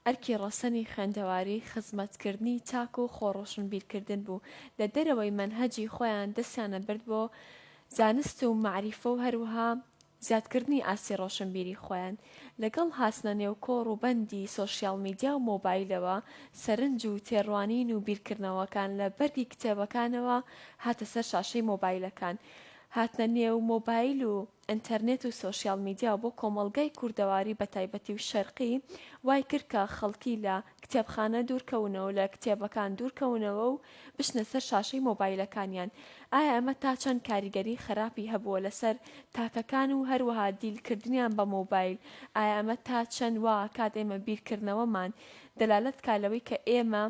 ئەرکی ڕەسەنی خوێندەواری خزمەتکردنی چاک و خۆڕۆشنبیرکردن بوو لە دەرەوەی مەنهەجی خۆیان دەستیانە برد بۆ زانست و معریفە و هەروەها زیادکردنی ئاسی ڕۆشنبیری خۆیان لەگەڵ هاتنە نێو کۆڕ و بەندی سۆشیال میدیا و مۆبایلەوە سەرنج و تێڕوانین و بیرکردنەوەکان لە بەرگی کتێبەکانەوە هاتە سەر شاشەی مۆبایلەکان هاتنە نێو مۆبایل و ئینتەرنێت و سۆشیال میدیا بۆ کۆمەڵگەی کوردەواری بە تایبەتی و شەرقی وای کرد کە خەڵکی لە کتێبخانە دوورکەونەوە لە کتێبەکان دوورکەونەوە و بشنە سەر شاشەی مۆبایلەکانیان ئایا ئەمە تا چەند کاریگەری خراپی هەبووە لەسەر تاکەکان و هەروەها دیلکردنیان بە مۆبایل ئایا ئەمە تا چەند وا کات ئێمە بیرکردنەوەمان دەلالەت کالەوەی کە ئێمە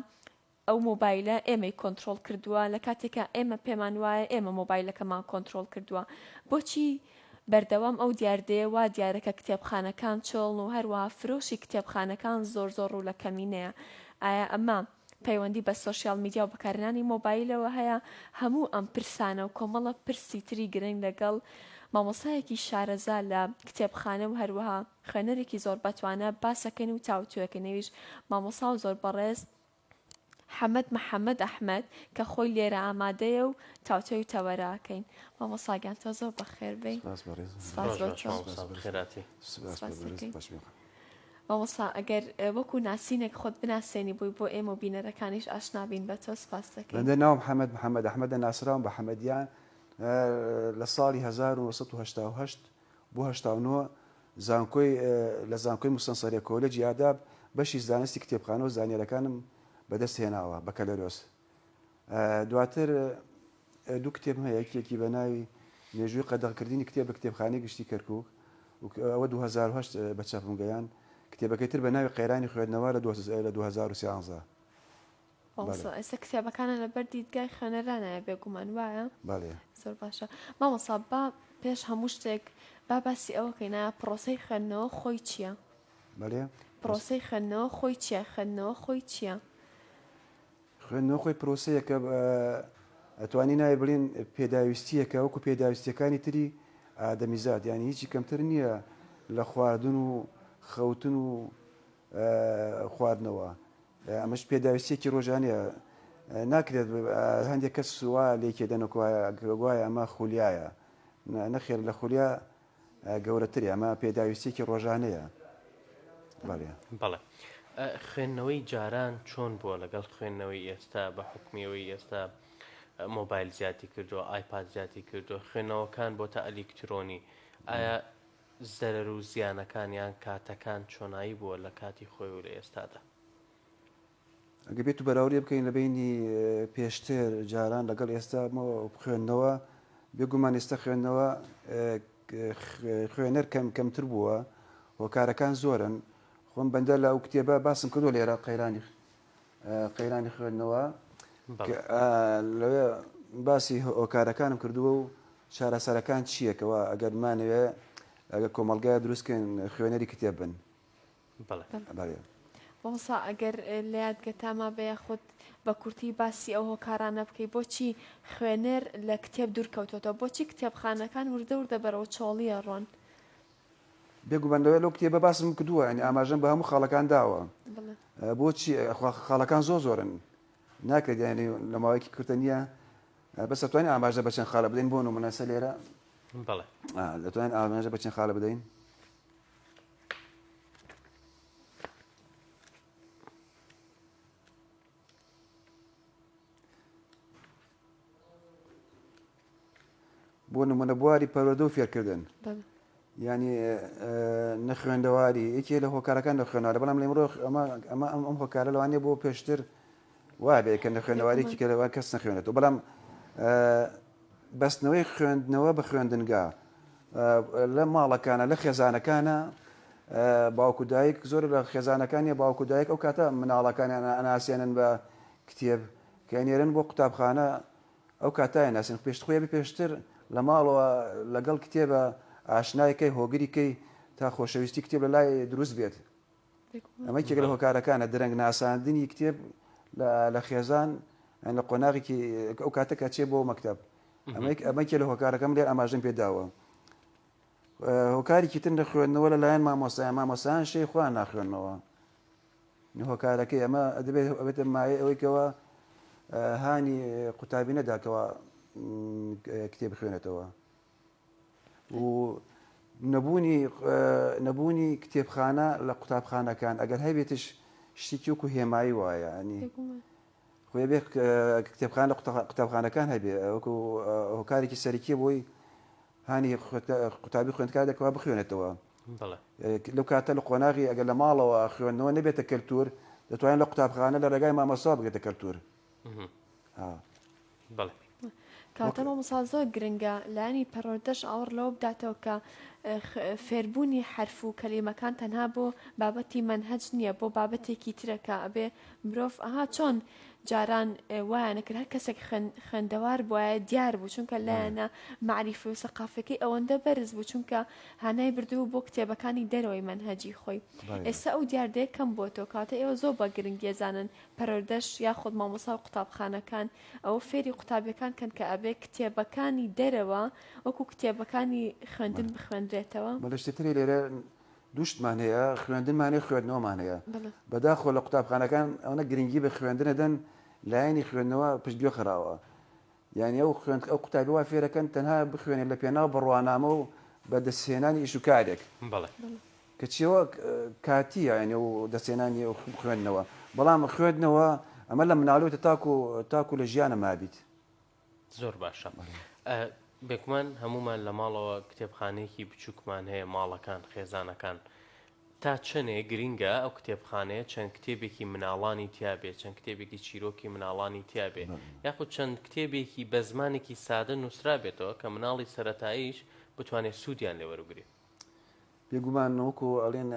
ئەو مۆبایلە ئێمەی کۆنتترۆل کردووە لە کاتێکە ئێمە پێمان وایە ئێمە مۆبایلەکەمان کۆنتترۆل کردووە بۆچی بەردەوام ئەو دیاردەیە وا دیارەکە کتێبخانەکان چۆڵن و هەروەها فرۆشی کتێبخانەکان زۆر ڕوو لە کەمینەیە ئایا ئەمە پەیوەندی بە سۆشیال میدیا و بەکارهێنانی مۆبایلەوە هەیە هەموو ئەم پرسانە و کۆمەڵە پرسی تری گرنگ لەگەڵ مامۆسایەکی شارەزا لە کتێبخانە و هەروەها خوێنەرێکی زۆر بەتوانە باسەکەن و تاوتوەکە نەویش مامۆسا و زۆر بەڕێز حەمەد محەممەد ئەحمەد کە خۆی لێرە ئامادەیە و تاوتۆی تەوەراکەین مامۆساگیان تۆ زۆر بەخێر بێ مامۆسا ئەگەر وەکو ناسینێک خۆت بناسێنی بووی بۆ ئێمە و بینەرەکانیش ئاشنابین بە تۆ سپاس دەکەین لەندە ناوم حەمەد محەممەد ئەحمەدە ناسراوم بە حەمەدیان لە ساڵی 1970 بۆ 1970 زانکۆی لە زانکۆی موسەنسەریە کۆلێجی ئاداب بەشی زانستی کتێبخانە و زانیەرەکانم بەدەست هێناوە بە کەلەرۆس دواتر دوو کتێب هەیە یەکێکی بە ناوی مێژووی قەدەغکردنی کتێب بە کتێبخانەی گشتی کەرکووک ئەوە 2008 بە چاپمگەیان کتێبەکەی تر بە ناوی قەیرانی خوێندنەوە لە 2013 ئێستا کتێبەکانە لە بەر دیدگای خوێنەرانایە بێگومان وایە بەڵێ زۆر باشە مامۆسا با پێش هەموو شتێک با باسی ئەوەکەینە پرۆسەی خوێندنەوە خۆی چییە؟ بەڵێ پرۆسەی خوێندنەوە خۆی چییە؟ خوێندنەوە خۆی چییە؟ خوێندنەوە خۆی پرۆسەیەکە ئەتوانی نایە بڵێن پێداویستیەکە وەکو پێداویستیەکانی تری ئادەمیزاد یانی هیچی کەمتر نییە لە خواردن و خەوتن و خواردنەوە ئەمەش پێداویستێکی ڕۆژانەیە ناکرێت هەندێک کەس سووا لێکێ دەنەکوایە ئەمە خولیایە نەخێر لە خولیا گەورەتری ئەمە پێداویستێکی ڕۆژانەیە بەڵێ خوێندنەوەی جاران چۆن بووە لەگەڵ خوێندنەوەی ئێستا بە حکمیەوەی ئێستا مۆبایل زیاتی کردو ئایپاد زیاتی کردو خوێندنەوەکان بۆ تا ئەلیکترۆنی ئایا زەرەر و زیانەکانیان کاتەکان چۆنایی بووە لە کاتی خۆی و لە ئێستادا ئەگە بێت و بەراوری بکەین لە بینی پێشتر جاران لەگەڵ ئێستا خوێندنەوە بێگومان ئێستا خوێندنەوە خوێنەر کەمتر بووە هۆکارەکان زۆرن خۆم بەندە لە ئەو کتێبە باسم کردو لێرە قەیرانی خوێندنەوە لەوێ باسی هۆکارەکانم کردووە و چارەسەرەکان چیەکەوە ئەگەرمانەوێ ئەگە کۆمەلگای دروستکەن خوێنەری کتێب بن مامۆسا ئەگەر لە یادگەتاما بەیە خۆت بە کورتی باسی ئەو هۆکارانە بکەی بۆچی خوێنەر لە کتێب دوورکەوتەوە بۆچی کتێبخانەکان وردە بەرەوە چۆڵیە ڕۆن بێگومانەوە لەو کتێبە باسم کردووە ینی ئاماژەم بە هەموو خاڵەکان داوە بۆچی خاڵەکان زۆرن ناکرێت ینی لە ماوەیەکی کردە نییە بەس توانین ئاماژە بەچەند خاڵە بدەین بۆ نمونەسە لێرە دەتوانین ئاماژە بەچەند خاڵە بدەین بۆ نمونە بواری پەروەردە و فێرکردن ینی نەخوێندەواری یەکێ لە هۆکارەکان لە خوێنەوە بەڵام لە ئەمڕۆ ئەم هۆکارە لەوانەیە بۆ پێشتر وابێ کە نەخوێنەوارێکی کەلەوە کەس نەخوێنێتەوە بەڵام بەستنەوەی خوێندنەوە بە خوێندنگا لە ماڵەکانە لە خێزانەکانە باوکو دایک زۆر لە خێزانەکانی باوکو دایک ئەو کاتە مناڵەکانیان ئەناسیێنن بە کتێب کە نێرن بۆ قوتابخانە ئەو کاتایە ناسین پێشتخۆی پێشتر لە ماڵەوە لەگەڵ کتێبە ئاشنایەکەی هۆگریکەی تا خۆشەویستی کتێب لە لای دروست بێت ئەمە کێک لە هۆکارەکانە درەنگ ناساندنی کتێب لە خێزان لە قۆناغێکی ئەو کاتەکە چێ بۆ مەکتەب ئەمەکێ لە هۆکارەکەم لێر ئاماژەم پێداوە هۆکارێکی تر لە خوێندنەوە لەلایەن مامۆسایان شەی خۆیان ناخوێنەوە هۆکارەکەی ئەمە دەبێت مایە ئەوەی کەەوە هانی قوتابی نەداکەوە کتێب بخوێنێتەوە و نەبوونی کتێبخانە لە قوتابخانەکان ئەگەر هەبێتش شتێکی وەکو هێمایی وایە ینی خۆی بێ کتێبخان لە قوتابخانەکان هەبێ وەکو هۆکارێکی سەرکی بۆی هانی قوتابی خوێندکار دەکەوە بخوێنێتەوە لەو کاتە لە قۆناغی ئەگەر لە ماڵەوە خوێندنەوە نەبێتە کەلتور دەتوانین لە قوتابخانە لە ڕێگای مامۆستا بگێتە کەلتور. کاتە مامۆستا زۆر گرنگە لایانی پەروەردەش ئاوەڕ لەوە بداتەوە کە فێربوونی حرف و کەلیمەکان تەنها بۆ بابەتی منهەج نییە بۆ بابەتێکی ترەکە ئەبێ مرۆڤ چۆن جاران وایە کرد هەر کەسێک خوێندەوار بووایە دیار بوو چونکە لایەنە معریفی و سەقافەکەی ئەوەندە بەرز بوو چونکە هانای بردوو بۆ کتێبەکانی دەرەوەی منهەجی خۆی ئێستا ئەو دیاردەیە کەم بۆ تۆ کاتە ئێوە زۆر بە گرنگیێزانن پەروەردەش یاخود مامۆستا و قوتابخانەکان ئەوە فێری قوتابیەکان کەن کە ئەبێ کتێبەکانی دەرەوە وەکو کتێبەکانی خوێندن بخوێندرێتەوە. بەشتری لێرە دووشتمان هەیە خوێندنمانێ خوێندنەوەمان هەیە بەداخۆ لە قوتابخانەکان ئەوە گرنگی بە خوێندنەدەن لایەنی خوێندنەوە پشتگوێ خراوە یعنی ئەو قوتابی وا فێرەکەن تەنها بخوێنێت لە پێناو بڕوانامە و بە دەستێنانی ئیش و کارێک کە چیەوە کاتیە ینی و دەستێنانی خوێندنەوە بەڵام خوێندنەوە ئەمە لە مناڵوتە تاکو لە ژیانە مابیت. زۆر باشە. بێکمان هەمومان لە ماڵەوە کتێبخانەیەکی بچووکمان هەیە ماڵەکان خێزانەکان تا چەنێ گرینگە ئەو کتێبخانەیە چەند کتێبێکی مناڵانی تیابێ چەند کتێبێکی چیرۆکی مناڵانی تیابێ یاخود چەند کتێبێکی بە زمانێکی سادە نووسرا بێتەوە کە مناڵی سەرەتاییش بتوانێت سوودیان لێوەرگری. بێگومان وەکو ئەڵێن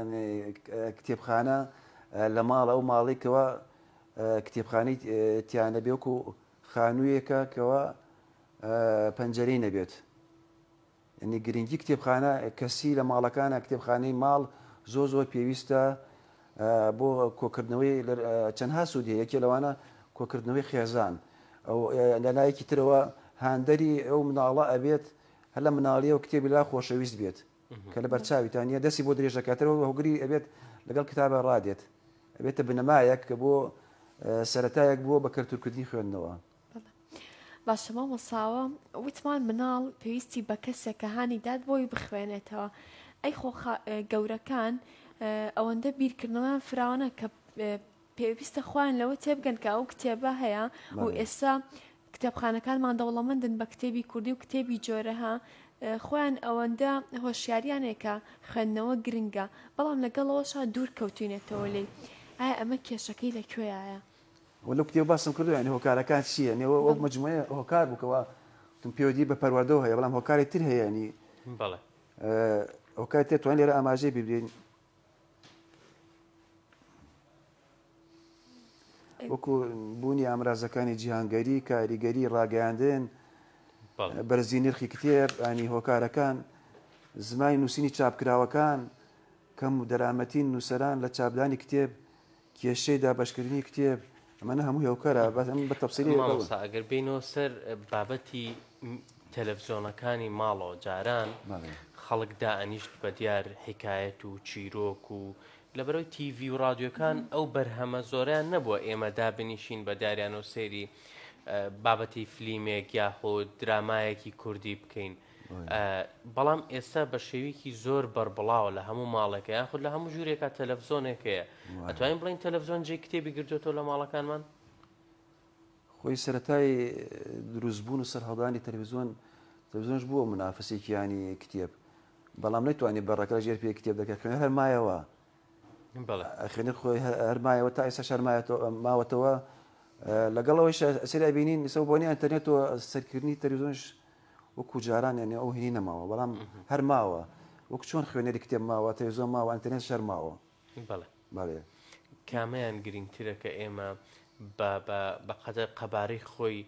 کتێبخانە لە ماڵ ئەو ماڵێکەوە کتێبخانەی تیانە بێ وەکو خانوویەکە کەەوە پەنجەرەی نەبێت ینی گرنگی کتێبخانە کەسی لە ماڵەکانە کتێبخانەی ماڵ زۆر پێویستە بۆ کۆکردنەوەی چەندها سوودی یەکێ لەوانە کۆکردنەوەی خێزان ئەو لە لایەکی ترەوە هاندەری ئەو مناڵە ئەبێت هەر لە مناڵیە و کتێبی لا خۆشەویست بێت کە لە بەرچاویتانە دەستی بۆ درێژەکاتەوە هەوگری ئەبێت لەگەڵ کتابە ڕادێت ئەبێتە بنەمایەک کە بۆ سەرەتایەک بووە بە کەلتورکردنی خوێندنەوە. باشە مامۆساوە وتمان مناڵ پێویستی بە کەسێک کە هانی داد بۆی بخوێنێتەوە ئەی خۆ گەورەکان ئەوەندە بیرکردنەوەیان فراوانە کە پێویستە خۆیان لەوە تێبگەن کە ئەو کتێبە هەیە و ئێستا کتێبخانەکانمان دەوڵەمەندن بە کتێبی کوردی و کتێبی جۆرەها خۆیان ئەوەندە هۆشیاریانێکە خوێندنەوە گرنگە بەڵام لەگەڵەوەشا دوور کەوتوینێتەوە لێ ئایا ئەمە کێشەکەی لەکوێیە؟ وەلو کتێب باسم کردو ینی هۆکارەکان چییە نێوە ئەو مجموعە هۆکار بووکەوە تم پێوەدی بە پەروەردەوە هەیە بەڵام هۆکاری تر هەیە ینی هۆکاری تر توانین لێرە ئاماژەی ببرین وەکو بوونی ئامرازەکانی جیهانگەری کاریگەری ڕاگەیاندن بەرزی نرخی کتێب ینی هۆکارەکان زمانی نووسینی چاپکراوەکان کەم و دەرامەتی نووسەران لە چاپدانی کتێب کێشەی دابەشکردنی کتێب ئەمانە هەموو هۆکارە بە تەفسیری ئەگەر بینەوە سەر بابەتی تەلەڤیزۆنەکانی ماڵەوە جاران خەڵک دائەنیشت بە دیار حکایەت و چیرۆک و لەبەرەوەی تیڤی و ڕادیۆکان ئەو بەرهەمە زۆریان نەبووە ئێمە دابنیشین بە داریان و سێری بابەتی فلیمێک یاخۆ درامایەکی کوردی بکەین بەڵام ئێستا بە شێوەیەکی زۆر بەربڵاوە لە هەموو ماڵێکە یاخود لە هەموو ژوورێکە تەلەڤیزۆنێکەیە ئەتوانین بڵین تەلەڤیزۆن جێی کتێبی گرتوێتەوە لە ماڵەکانمان خۆی سەرەتای دروستبوون و سەرهەڵدانی تەلەڤیزۆنش بووە منافسێکی ینی کتێب بەڵام نەیتوانێت بەڕێکە ژێر پێ کتێب دەکات خوێنەر هەرمایەوە خوێنەر خۆی هەرمایەوە تا ئێستا ماوەتەوە لەگەڵەوەی سەری بینین سە بۆنی ئەتەرنێتەوە سەرکردنی تەلەڤیزۆنش وەکو جاران یعنی ئەو هینی نەماوە بەڵام هەر ماوە وەکو چۆن خوێنەری کتێب ماوە تەلەڤیزۆن ماوە ئەتەرنێت شەر ماوە. بەڵێ کامیان گرنگترە کە ئێمە بەقەدەر قەبارەی خۆی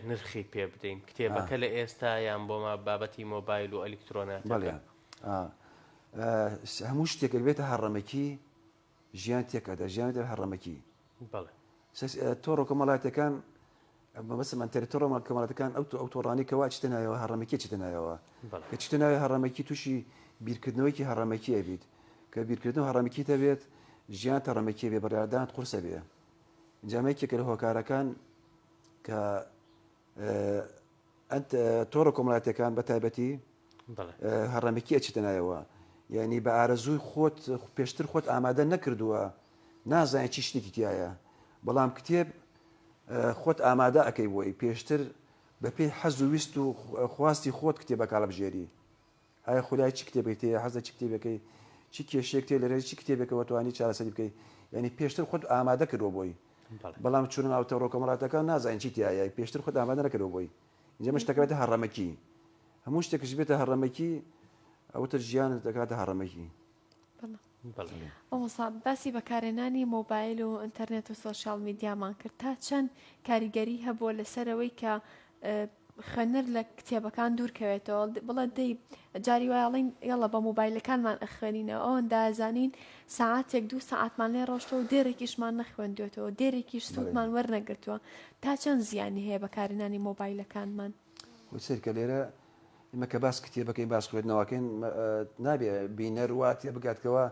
نرخی پێ بدەین کتێبەکە لە ئێستا یان بۆمە بابەتی مۆبایل و ئەلکترۆنات هەموو شتێک بێتە هەڕەمەکی ژیان تێکەدا ژیان هەڕەمەکی تۆڕۆ کۆمەڵاتەکان بەسەمان تەریتۆڕۆ کۆمەڵاتەکان ئەو تۆڕانی کەوا چتە نایەوە هەڕەمەکی چتە نایەوە کە چتە ناوی هەڕەمەکی تووشی بیرکردنەوەیکی هەڕەمەکی ئەبیت کە بیرکردن هەڕەمەکی دەبێت ژیان تا ڕەمەکی بێ بەڕاردان قورسە بێ جامێکێکە لە هۆکارەکان کە تۆڕە کۆمەڵایەتەکان بە تایبەتی هەڕەمەکی ئەچێتە نایەوە یعنی بە ئارەزووی خۆت پێشتر خۆت ئامادە نەکردووە نازانێت چی شتێکی تایە بەڵام کتێب خۆت ئامادە ئەەکەی بۆی پێشتر بە پێی حەز و ویست و خواستی خۆت کتێبەکە لە بژێری ئایا خولای چی کتێبێک تەیە حەزە چی کتێبەکەی چی کێشێک تێ لەرێ چی کتێبێکەوە توانی چارەسەری بکەی یعنی پێشتر خۆت ئامادە کردەوە بۆی بەڵام چون ناوتە ڕۆکۆمەڵاتەکان نازانین چی تایە پێشتر خۆت ئامادە نەکردەوە بۆی اینجا مشتەکەوێتە هەڕەمەکی هەموو شتێکش بێتە هەڕەمەکی ئەوتر ژیان دەکاتە هەڕەمەکی ئەوسا باسی بەکارێنانی مۆبایل و ئینتەرنێت و سۆشیال میدیامان کرد تا چەند کاریگەری هەبووە لەسەرەوەی کە خوێنەر لە کتێبەکان دوورکەوێتەوە بڵێ دەی جاری وایڵین یاڵە بە مۆبایلەکانمان ئەخوێنینەوە ئەوەندا زانین ساعاتێک 2 ساعتمان لێ ڕۆشتەوە و دێرێکیشمان نەخوێندوێتەوە دێرێکیش سوودمان وەرنەگرتووە تا چەند زیانی هەیە بەکارێنانی مۆبایلەکانمان سرکە لێرە ئمە کە باس کتێبەکەی باش خوێندنەوەکەین نابێ بینەر واتێ بگاتکەوە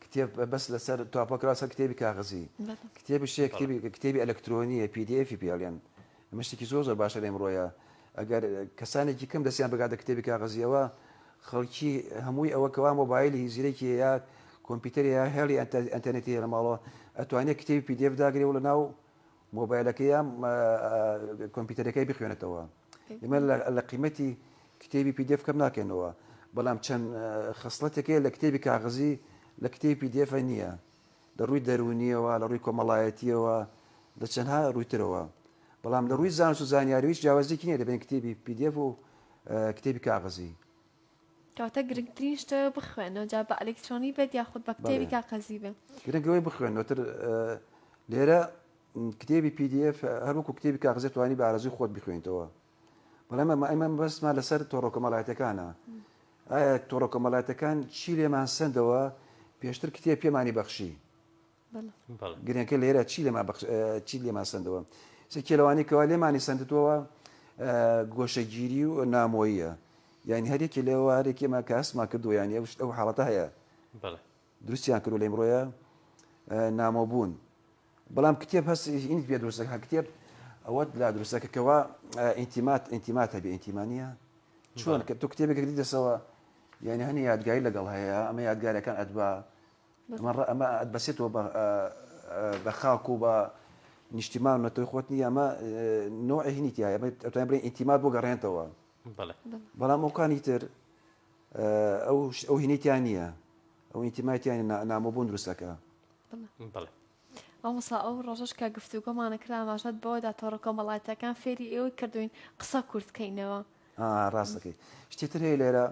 کتێب بەس لەسەر تاپۆکراسە کتێبی کاغزی کتێبی شێ کتێبی ئەلکترۆنیە PDF پێڵێن ئەمە شتێکی زۆر زۆر باشە لێمڕۆیە ئەگەر کەسانێکی کەم دەستیان بگاتە کتێبی کاغزیەوە خەڵکی هەمووی ئەوە کەوا مۆبایلی زیرێکی یا کۆمپیوتەری یا هێڵی ئەنتەرنێتی لە ماڵەوە ئەتوانێت کتێبی PDF داگرێ و لە ناو مۆبایلەکەی یان کۆمپیوتەرەکەی بخوێنێتەوە ئێمە لە قیمەتی کتێبی PDF کەم ناکەینەوە بەڵام چەند خەسڵەتێکەیە لە کتێبی کاغزی لە کتێبی PDF نییە لە ڕووی دەرونیەوە لە ڕووی کۆمەڵایەتیەوە لە چەندها ڕوویترەوە بەڵام لە ڕووی زانست و زانیاریویش جیاوازێکی نییە لەبێن کتێبی PDF و کتێبی کاغزی کەواتە گرنگترین شتەوە بخوێنەوە جا بە ئەلکترۆنی بێت یاخود بە کتێبی کاغزی بێت گرنگەوەی بخوێنەوەتر لێرە کتێبی PDF هەروەکو کتێبی کاغزی توانی بە ئارەزوی خۆت بخوێنیتەوە بەڵام ئەمە بەسمان لەسەر تۆڕە کۆمەڵایەتەکانە ئایا تۆڕە کۆمەڵایەتەکان چی لێمان سندەوە پێشتر کتێب پێمانی بەخشی گرنگەکە لێرە چی لێمان سندەوە کێلەوانی کەوا لێمانی سندتەوە گۆشەگیری و نامۆییە یعنی هەرێکی لێەوە هەرێکێمە کەسمان کردو ینی ئەو حاڵەتە هەیە دروستیان کردو لە ئمڕۆیە نامۆبوون بەڵام کتێب هەست هین پێ دروستەکە کتێب ئەوە لا دروستەکەکەوە ئینتیمات هەبێ ئینتیمانیە چۆن کە تۆ کتێبێک دیدەسەوە یعنی هەنی یادگاری لەگەڵ هەیە ئەمە یادگاریەکان ئەدبا ئەمە ئەدبەسێتەوە بە خاک و بە نیشتیمان نەتۆی خۆت نیە ئەمە نوعی هینیتیایە ئەتوانین بڵێن ئینتیمات بۆ گەڕێنەوە بەڵام ئەوکانی تر ئەو هینیتیان نییە ئەو ئینتیماتیان نامۆبوون دروستەکە ئەوسا ئەو ڕۆژش کە گفتوگۆمانە کرا ئاماژەت بۆدا تۆڕە کۆمەڵایەتەکان فێری ئێوەی کردوین قسە کورتکەینەوە ڕاستەکەی شتێتر هەیە لێرە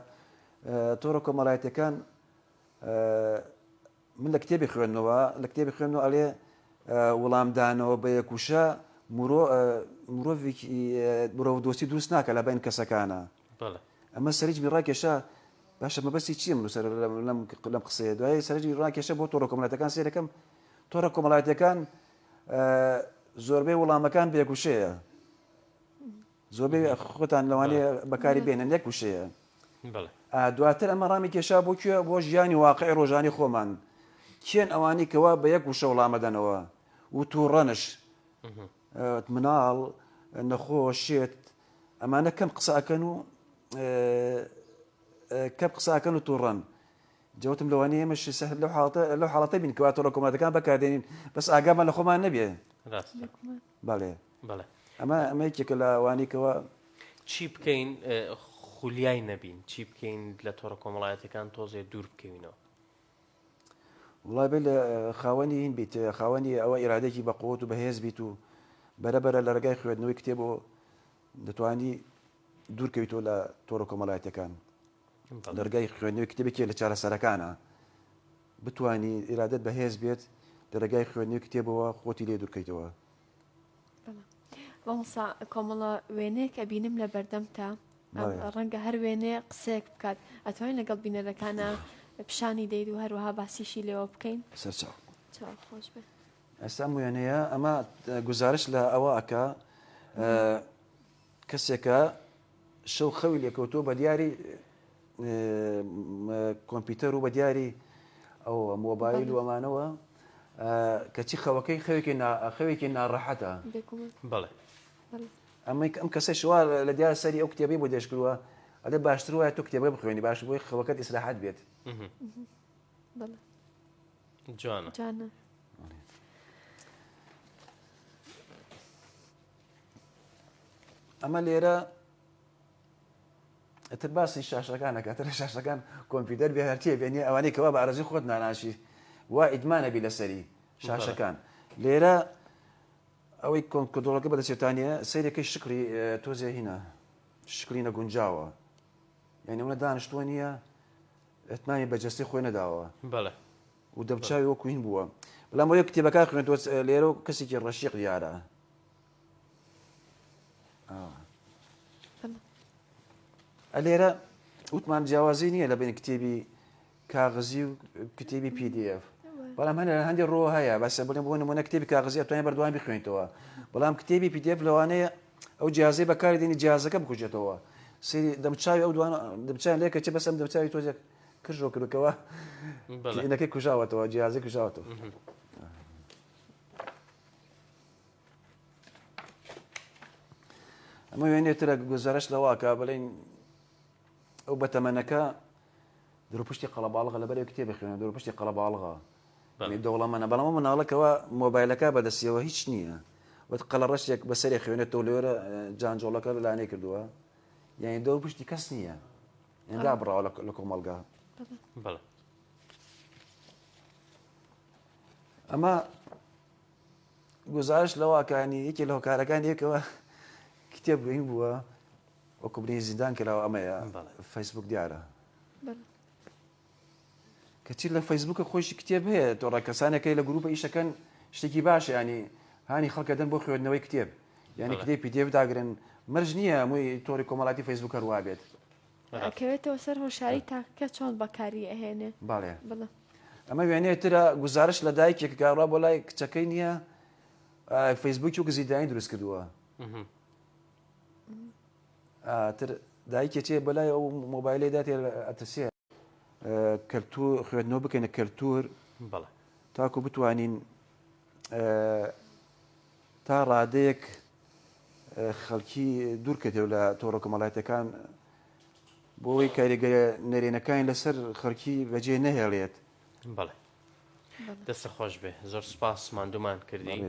تۆڕە کۆمەڵایەتەکان من لە کتێبی خوێندنەوە ئەڵێ وەڵامدانەوە بە یەکوشە مرۆڤ دۆستی دروست ناکە لە بین کەسەکانە ئەمە سەرنجی ڕاکێشە باشە مەبەستی چییە من سەر لەم قسەیە دوای سەرنجی ڕاکێشە بۆ تۆڕە کۆمەڵایەتەکان سێرەکەم تۆڕە کۆمەڵایەتەکان زۆربەی وەڵامەکان بە یەکوشەیە زۆربەی خۆتان لەوانەیە بەکاری بێنن یەکوشەیە دواتر ئەمە ڕامی کێشا بۆ کوێ بۆ ژیانی واقعی ڕۆژانی خۆمان کێن ئەوانی کەوا بە یەکوشە وەڵامەدەنەوە و تووڕەنش مناڵ نەخۆشێت ئەمانە کەم قسەکەن و کەم قسەکەن و تووڕەن جوتم لەوانەیە ئێمەش لەو حاڵەتە بین کەوا تۆڕە کۆمەڵایەتەکان بەکاردێنین بەس ئاگامان لە خۆمان نەبێ بەڵێ ئەمە یەکێکە لە ئەوانەیەکەوە چی بکەین خولیای نەبین چی بکەین لە تۆڕە کۆمەڵایەتەکان تۆزێ دوور بکەوینەوە وڵای بێ لە خاوەنی هین بیت خاوەنی ئەوە ئیرادێکی بەقوت و بەهێز بیت و بەرەبەرە لە ڕێگای خوێندنەوەی کتێبەوە دەتوانی دوورکەویتەوە لە تۆڕە کۆمەڵایەتەکان دەرگای خوێندنەوەی کتێبێکی لە چارەسەرەکانە بتوانی ئیرادەت بەهێز بێت لە ڕێگای خوێندنەوەی کتێبەوە خۆتی لێ دوورکەیتەوە بەڵسا کۆمەڵە وێنەیە کە بینم لە بەردەم تا ڕەنگە هەر وێنێ قسەیەک بکات ئەتوانین لەگەڵ بینەرەکانە پیشانی دەید و هەروەها باسیشی لێوە بکەین سەرچاو خۆش بێت ئەستا وێنەیە ئەمە گزارش لە ئەوە ئەکا کەسێکە شەو خەوی لێکەوتۆ بە دیاری کۆمپیوتەر و بە دیاری ئەو مۆبایل و ئەمانەوە کەچی خەوەکەی خەوێکی ناڕەحەتە بەڵێ ئەم کەسە شووا لە دیار سەری ئەو کتێبەی بۆ دێشکردووە ئەدە باشتر وایە تۆ کتێبە بخوێنی باش بۆی خەوەکەت ئیسراحەت بێت جوانە ئەمە لێرە ئەتر باسی شاشەکانەکە تر شاشەکان کۆمپیوتەر بێ هەرتیە بێنی ئەوانەی کەوا بە ئارەزی خۆت ناناشی وا ئیدمانەبی لەسەری شاشەکان لێرە ئەوەی کۆنکۆدۆڵەکە بەدەچێتانە سەیرەکەی شکری تۆزێ هینە شکلی نەگونجاوە یعنی ئەوە دانیشتووە نییە ئەتمانی بەجەستی خۆی نەداوە بەڵێ و دەبچاوی وەکو هین بووە بەڵام بۆ یە کتێبەکە خوێنێتەوە لێرە و کەسێکی ڕەشیق دیارە لێرە وتمان جیاوازی نییە لە بین کتێبی کاغزی و کتێبی PDF بەڵام هەندێک ڕۆ هەیە بەس بڵێن بۆ نمونە کتێبی کاغزی ئەتوانێت بەردوام بخوێنیتەوە بەڵام کتێبی PDF لەوانەیە ئەو جیازەی بەکاری دێنی جیازەکە بکوژێتەوە سری دەمچاوی ئەو دەمچیان لێ کەچی بەسەم دەمچاوی تۆزێک کرژۆ کردەوە ئینەکەی کوژاوەتەوە جیازەی کوژاوەتەوە ئەمە وێنێترە گوزارش لەواکە بڵین ئەو بەتەمەنەکە دروپشتی قەڵەباڵغە لەبەر کتێب بخوێنە دروپشتی قەڵەباڵغە دەوڵەمەە بەڵام مناڵەکەەوە مۆبایلەکە بەدەستیەوە هیچ نییە وت قەڵە ڕەشێک بەسەری خوێنێتەوە لێرە جانجۆڵەکە لەلانەی کردووە یعنی دەوروپشتی کەس نییە ئێندا بڕاوە لە کۆمەڵگا ئەمە گزارش لەواکانی یەکی لە هۆکارەکان یەکەوە کتێب بووین بووە وەکوبنی زیندان کراوە ئەمەیە فەیسبوک دیارە کەچی لە فەیسبوکە خۆشی کتێب هەیە تۆڕە کەسانێکی لە گروپە ئیشەکەن شتێکی باشە ینی هانی خەڵکەدەن بۆ خوێندنەوەی کتێب یعنی کتێب PDF داگرن مرج نییە هەمووی تۆری کۆمەڵاتی فەیسبوک هەروە بێت ئەکەوێتەوە سەر هۆشاری تاکە چۆن بەکاری ئەهێنێ باڵێ ئەمە وێنێترە گزارش لە دایکێک کارڕا بۆ لای کچەکەی نییە فەیسبوکی و گزیدانی دروست کردووە تر دایکێکێ بەلای ئەو مۆبایلەی داتێ ئەتەسیە کەلتور خوێندنەوە بکەینە کەلتور تاکو بتوانین تا ڕادەیەک خەڵکی دوورکەتێو لە تۆڕە کۆمەڵایەتەکان بۆی کاریگەریە نەرێنەکانی لەسەر خەڵکی بەجێ نەهێڵێت بەڵێ دەستە خۆش بێ زۆر سپاس ماندوومان کردی